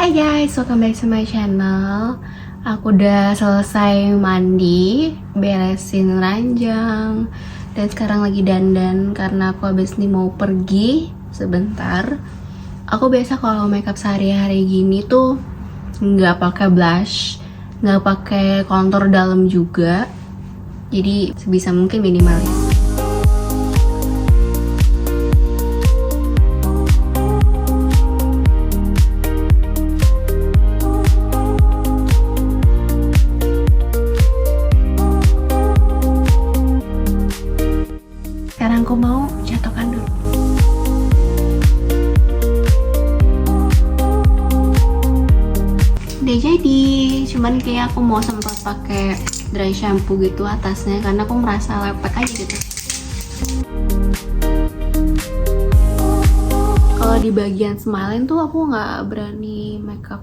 Hai guys, welcome back to my channel. Aku udah selesai mandi, beresin ranjang, dan sekarang lagi dandan karena aku habis ini mau pergi sebentar. Aku biasa kalau makeup sehari-hari gini tuh nggak pakai blush, nggak pakai kontur dalam juga. Jadi sebisa mungkin minimalis. Sekarang aku mau jatuhkan dulu. Udah jadi, cuman kayak aku mau semprot pakai dry shampoo gitu atasnya karena aku merasa lepek aja gitu. Kalau di bagian smile tuh aku nggak berani makeup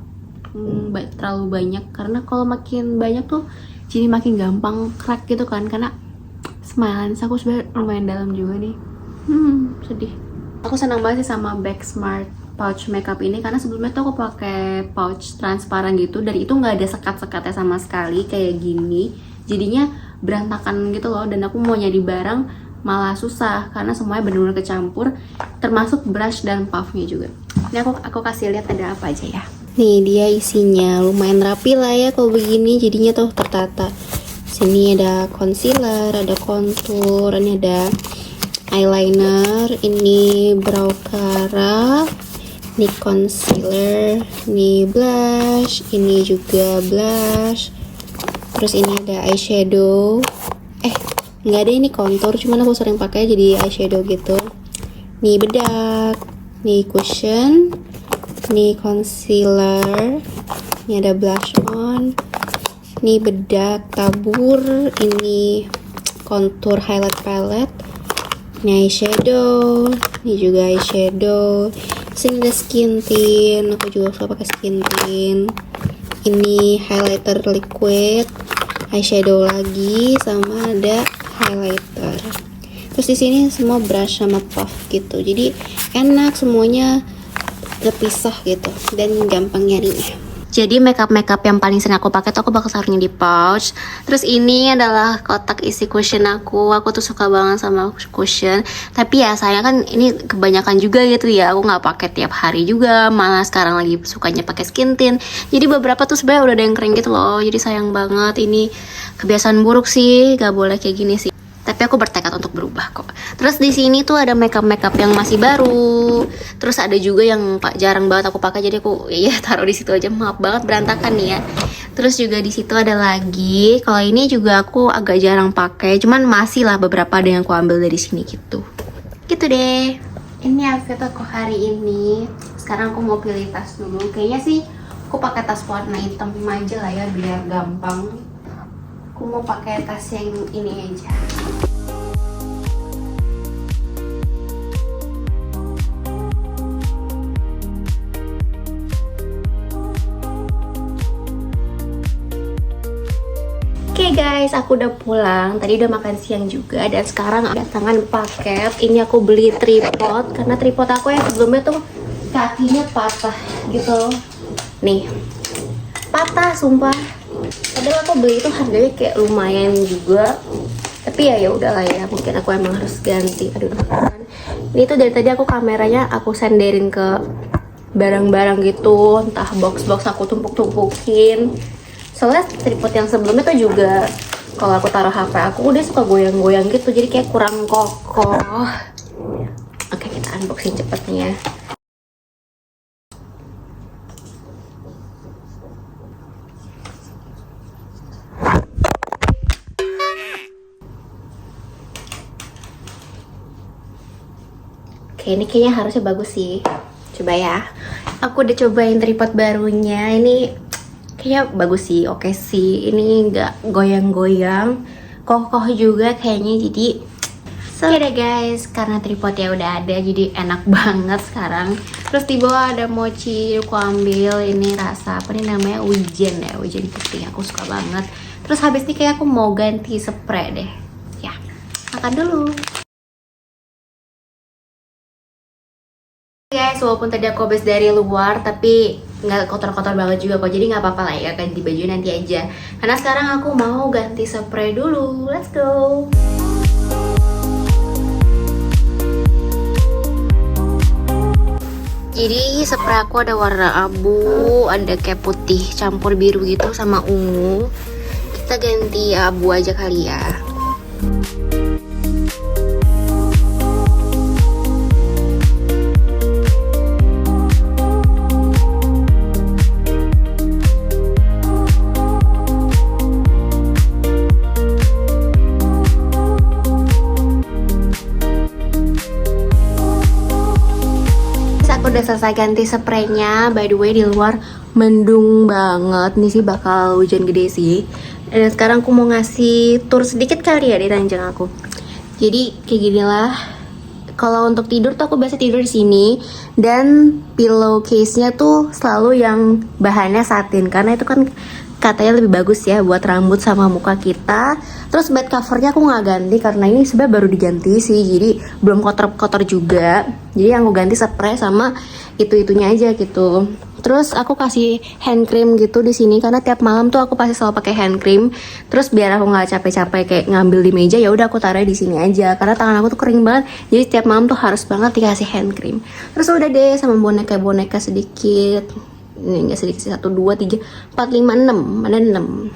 terlalu banyak karena kalau makin banyak tuh jadi makin gampang crack gitu kan, karena smile aku sebenarnya lumayan dalam juga nih. Sedih. Aku senang banget sih sama Back Smart pouch makeup ini karena sebelumnya tuh aku pakai pouch transparan gitu, dari itu nggak ada sekat-sekatnya sama sekali kayak gini. Jadinya berantakan gitu loh, dan aku mau nyari barang malah susah karena semuanya benar-benar kecampur, termasuk brush dan puffnya juga. Ini aku kasih lihat ada apa aja ya. Nih dia isinya lumayan rapi lah ya kalau begini, jadinya tuh tertata. Sini ada concealer, ada contour, ini ada eyeliner, ini brow cara, ini concealer, ini blush, ini juga blush. Terus ini ada eyeshadow. Nggak ada ini contour, cuman aku sering pakai jadi eyeshadow gitu. Nih bedak, nih cushion, nih concealer, ini ada blush on. Ini bedak tabur, ini contour highlight palette, ini eyeshadow, ini juga eyeshadow. Sini ada skin tint, aku juga suka pakai skin tint. Ini highlighter liquid, eyeshadow lagi, sama ada highlighter. Terus di sini semua brush sama puff gitu, jadi enak semuanya terpisah gitu dan gampang nyarinya. Jadi makeup yang paling sering aku pakai tuh aku bakal taruhnya di pouch. Terus ini adalah kotak isi cushion aku. Aku tuh suka banget sama cushion. Tapi ya sayang kan ini kebanyakan juga gitu ya. Aku nggak pakai tiap hari juga. Malah sekarang lagi sukanya pakai skin tint. Jadi beberapa tuh sebenarnya udah ada yang kering gitu loh. Jadi sayang banget. Ini kebiasaan buruk sih. Gak boleh kayak gini sih. Tapi aku bertekad untuk berubah kok. Terus di sini tuh ada makeup yang masih baru. Terus ada juga yang jarang banget aku pakai, jadi aku ya taruh di situ aja. Maaf banget berantakan nih ya. Terus juga di situ ada lagi. Kalau ini juga aku agak jarang pakai, cuman masih lah beberapa ada yang aku ambil dari sini gitu. Gitu deh. Ini outfit aku hari ini. Sekarang aku mau pilih tas dulu. Kayaknya sih aku pakai tas warna hitam aja lah ya biar gampang. Aku mau pakai tas yang ini aja. Oke guys, aku udah pulang. Tadi udah makan siang juga dan sekarang datangan paket. Ini aku beli tripod karena tripod aku yang sebelumnya tuh kakinya patah gitu. Nih, patah sumpah. Padahal aku beli itu harganya kayak lumayan juga. Tapi ya udahlah ya, mungkin aku emang harus ganti. Aduh, ini tuh dari tadi aku kameranya aku senderin ke barang-barang gitu, entah box-box aku tumpuk-tumpukin. Soalnya tripod yang sebelumnya tuh juga kalau aku taruh HP aku udah suka goyang-goyang gitu, jadi kayak kurang kokoh. Oke, kita unboxing cepetnya. Oke, ini kayaknya harusnya bagus sih. Coba ya. Aku udah cobain tripod barunya. Ini kayaknya bagus sih, oke sih. Ini nggak goyang-goyang, kokoh juga kayaknya. Jadi oke deh guys, karena tripodnya udah ada jadi enak banget sekarang. Terus di bawah ada mochi, aku ambil ini rasa apa nih namanya, wijen ya, wijen putih. Aku suka banget. Terus habis ini kayak aku mau ganti spray deh. Ya, makan dulu. Guys, walaupun tadi aku habis dari luar, tapi nggak kotor-kotor banget juga kok, jadi nggak apa-apa lah ya ganti baju nanti aja. Karena sekarang aku mau ganti spray dulu. Let's go. Jadi spray aku ada warna abu, ada kayak putih campur biru gitu sama ungu. Kita ganti abu aja kali ya. Aku udah selesai ganti spraynya. By the way, di luar mendung banget nih sih, bakal hujan gede sih. Dan sekarang aku mau ngasih tour sedikit kali ya di ranjang aku. Jadi kayak gini lah. Kalau untuk tidur tuh aku biasa tidur di sini, dan pillowcase-nya tuh selalu yang bahannya satin karena itu kan katanya lebih bagus ya buat rambut sama muka kita. Terus bed covernya aku nggak ganti karena ini sebenarnya baru diganti sih, jadi belum kotor-kotor juga. Jadi yang aku ganti spray sama itu-itunya aja gitu. Terus aku kasih hand cream gitu di sini karena tiap malam tuh aku pasti selalu pakai hand cream. Terus biar aku nggak capek-capek kayak ngambil di meja, ya udah aku taruh di sini aja karena tangan aku tuh kering banget. Jadi tiap malam tuh harus banget dikasih hand cream. Terus udah deh sama boneka-boneka sedikit. Ini enggak sedikit sih, 1, 2, 3, 4, 5, 6. Ada 6.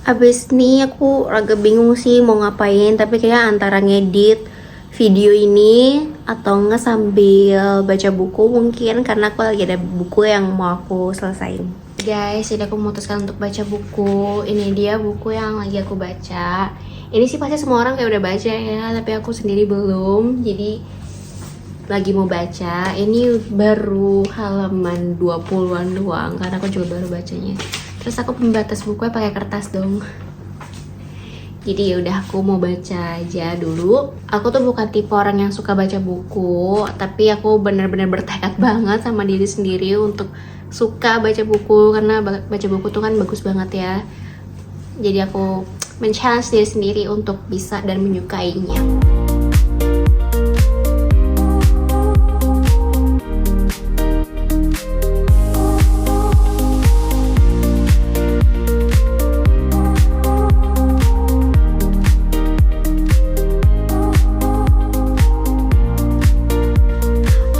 Abis ini aku agak bingung sih mau ngapain, tapi kayak antara ngedit video ini atau enggak sambil baca buku mungkin, karena aku lagi ada buku yang mau aku selesain. Guys, jadi aku memutuskan untuk baca buku. Ini dia buku yang lagi aku baca. Ini sih pasti semua orang kayak udah baca ya, tapi aku sendiri belum. Jadi lagi mau baca. Ini baru halaman 20-an doang karena aku juga baru bacanya. Terus aku pembatas bukunya pakai kertas dong. Jadi yaudah aku mau baca aja dulu. Aku tuh bukan tipe orang yang suka baca buku, tapi aku bener-bener bertekad banget sama diri sendiri untuk suka baca buku, karena baca buku tuh kan bagus banget ya. Jadi aku men-challenge diri sendiri untuk bisa dan menyukainya.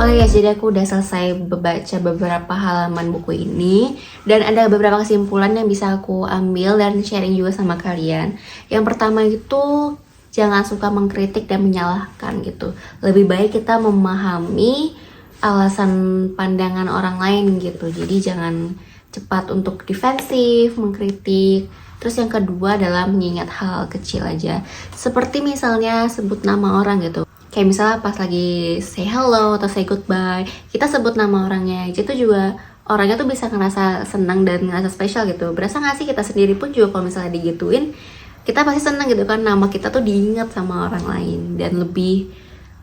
Oh ya, jadi aku udah selesai membaca beberapa halaman buku ini, dan ada beberapa kesimpulan yang bisa aku ambil dan sharing juga sama kalian. Yang pertama itu, jangan suka mengkritik dan menyalahkan gitu. Lebih baik kita memahami alasan pandangan orang lain gitu. Jadi jangan cepat untuk defensif, mengkritik. Terus yang kedua adalah mengingat hal kecil aja. Seperti misalnya sebut nama orang gitu. Kayak misalnya pas lagi say hello atau say goodbye, kita sebut nama orangnya, itu juga orangnya tuh bisa ngerasa senang dan ngerasa spesial gitu. Berasa gak sih kita sendiri pun juga kalau misalnya digituin, kita pasti senang gitu kan, nama kita tuh diingat sama orang lain, dan lebih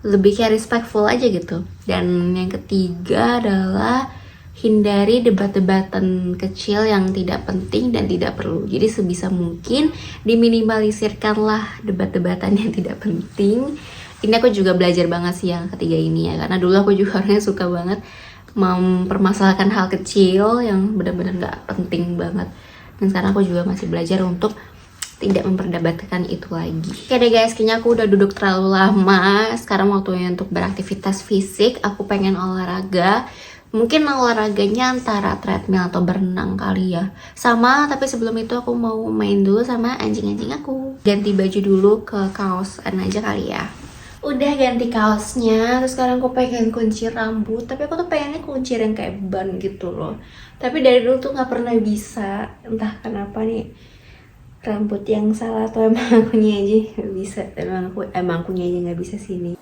kayak respectful aja gitu. Dan yang ketiga adalah hindari debat-debatan kecil yang tidak penting dan tidak perlu. Jadi sebisa mungkin diminimalisirkanlah debat-debatan yang tidak penting. Ini aku juga belajar banget sih yang ketiga ini ya, karena dulu aku juga orangnya suka banget mempermasalahkan hal kecil yang benar-benar gak penting banget. Dan sekarang aku juga masih belajar untuk tidak memperdebatkan itu lagi. Oke deh guys, kayaknya aku udah duduk terlalu lama. Sekarang waktunya untuk beraktivitas fisik. Aku pengen olahraga. Mungkin olahraganya antara treadmill atau berenang kali ya. Sama, tapi sebelum itu aku mau main dulu sama anjing-anjing aku. Ganti baju dulu ke kaosan aja kali ya. Udah ganti kaosnya, terus sekarang aku pengen kuncir rambut. Tapi aku tuh pengennya kuncir yang kayak ban gitu loh. Tapi dari dulu tuh gak pernah bisa. Entah kenapa nih, rambut yang salah atau emang akunya aja gak bisa. Emang akunya aja gak bisa sini.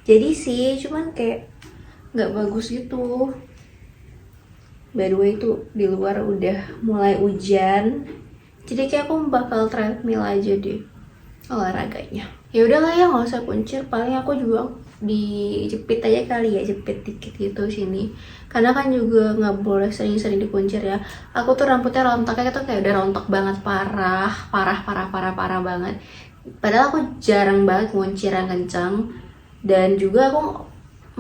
Jadi sih, cuman kayak gak bagus gitu. By the way tuh di luar udah mulai hujan. Jadi kayak aku bakal treadmill aja deh olahraganya. Ya udahlah ya, nggak usah kuncir. Paling aku juga dijepit aja kali ya, jepit dikit gitu sini. Karena kan juga nggak boleh sering-sering dikuncir ya. Aku tuh rambutnya rontoknya tuh kayak udah rontok banget, parah banget. Padahal aku jarang banget nguncir yang kencang. Dan juga aku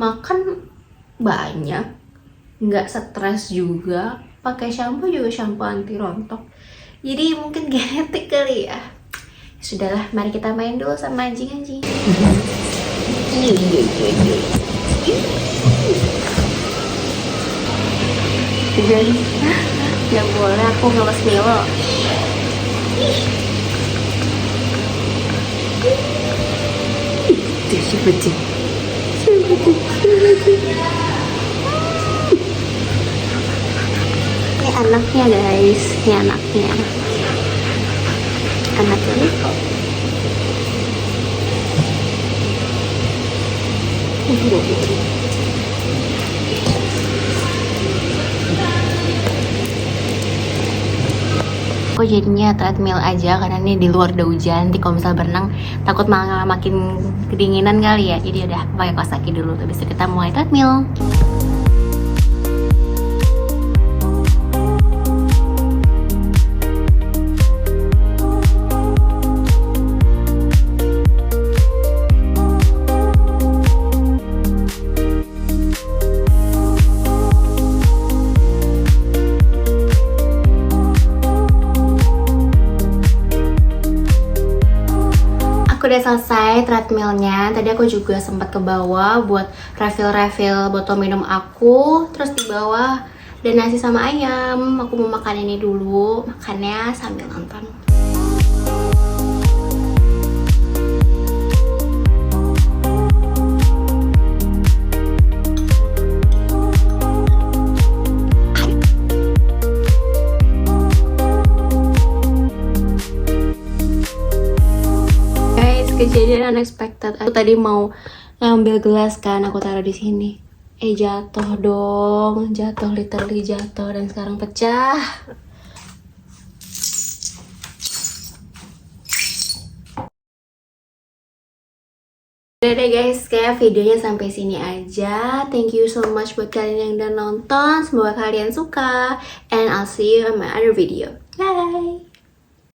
makan banyak, nggak stres juga, pakai shampoo juga shampoo anti rontok. Jadi mungkin genetik kali ya. Sudahlah, mari kita main dulu sama anjing-anjing. Jadi nggak boleh aku ngeles Milo. Ini anaknya guys, ini anaknya. Anaknya aku jadinya treadmill aja karena ini di luar udah hujan. Nanti kalau misal berenang takut malah makin kedinginan kali ya. Jadi udah pakai kaos kaki dulu. Habis itu kita mulai treadmill. Aku udah selesai treadmillnya. Tadi aku juga sempat ke bawah buat refill botol minum aku. Terus di bawah ada nasi sama ayam. Aku mau makan ini dulu, makannya sambil nonton. Kejadian unexpected. Aku tadi mau ngambil gelas kan, aku taruh di sini. Jatuh dong, jatuh, literally jatuh, dan sekarang pecah. Udah deh guys, kayak videonya sampai sini aja. Thank you so much buat kalian yang udah nonton. Semoga kalian suka. And I'll see you on my other video. Bye!